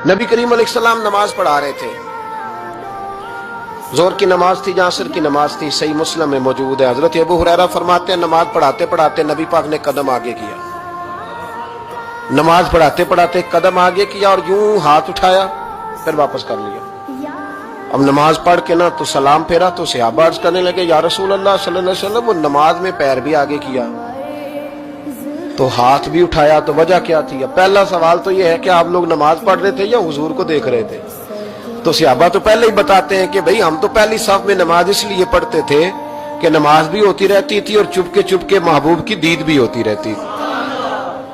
نبی کریم علیہ السلام نماز پڑھا رہے تھے، ظہر کی نماز تھی، عصر کی نماز تھی، صحیح مسلم میں موجود ہے۔ حضرت ابو ہریرہ فرماتے ہیں نماز پڑھاتے پڑھاتے نبی پاک نے قدم آگے کیا، نماز پڑھاتے پڑھاتے قدم آگے کیا اور یوں ہاتھ اٹھایا پھر واپس کر لیا۔ اب نماز پڑھ کے نا تو سلام پھیرا تو صحابہ عرض کرنے لگے یا رسول اللہ صلی اللہ علیہ وسلم وہ نماز میں پیر بھی آگے کیا تو ہاتھ بھی اٹھایا، تو وجہ کیا تھی؟ پہلا سوال تو یہ ہے کہ آپ لوگ نماز پڑھ رہے تھے یا حضور کو دیکھ رہے تھے؟ تو صحابہ تو پہلے ہی بتاتے ہیں کہ بھئی ہم تو پہلی صف میں نماز اس لیے پڑھتے تھے کہ نماز بھی ہوتی رہتی تھی اور چپ کے محبوب کی دید بھی ہوتی رہتی تھی۔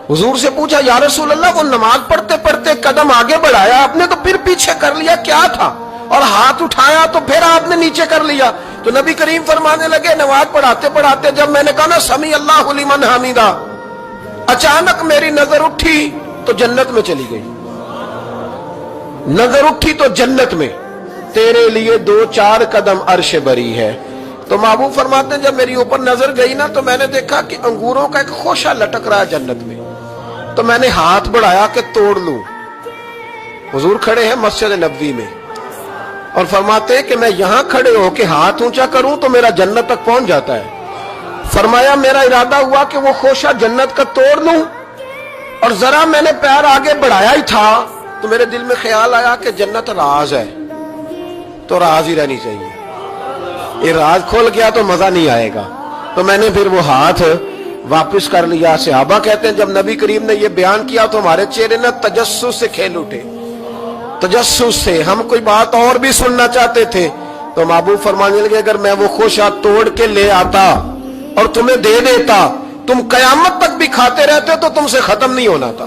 حضور سے پوچھا یا رسول اللہ وہ نماز پڑھتے پڑھتے قدم آگے بڑھایا آپ نے تو پھر پیچھے کر لیا کیا تھا؟ اور ہاتھ اٹھایا تو پھر آپ نے نیچے کر لیا۔ تو نبی کریم فرمانے لگے نماز پڑھاتے پڑھاتے جب میں نے کہا نا سمیع اللہ لمن حمیدہ، اچانک میری نظر اٹھی تو جنت میں چلی گئی، نظر اٹھی تو جنت میں، تیرے لیے 2-4 قدم عرش بری ہے۔ تو محبوب فرماتے ہیں جب میری اوپر نظر گئی نا تو میں نے دیکھا کہ انگوروں کا ایک خوشہ لٹک رہا ہے جنت میں، تو میں نے ہاتھ بڑھایا کہ توڑ لوں۔ حضور کھڑے ہیں مسجد نبوی میں اور فرماتے ہیں کہ میں یہاں کھڑے ہو کے ہاتھ اونچا کروں تو میرا جنت تک پہنچ جاتا ہے۔ فرمایا میرا ارادہ ہوا کہ وہ خوشہ جنت کا توڑ لوں اور ذرا میں نے پیر آگے بڑھایا ہی تھا تو میرے دل میں خیال آیا کہ جنت راز ہے تو راز ہی رہنی چاہیے، یہ راز کھول گیا تو مزہ نہیں آئے گا، تو میں نے پھر وہ ہاتھ واپس کر لیا۔ صحابہ کہتے ہیں جب نبی کریم نے یہ بیان کیا تو ہمارے چہرے نے تجسس سے کھیل اٹھے، تجسس سے ہم کوئی بات اور بھی سننا چاہتے تھے۔ تو محبوب فرمانے لگے اگر میں وہ خوشہ توڑ کے لے آتا اور تمہیں دے دیتا تم قیامت تک بھی کھاتے رہتے تو تم سے ختم نہیں ہونا تھا۔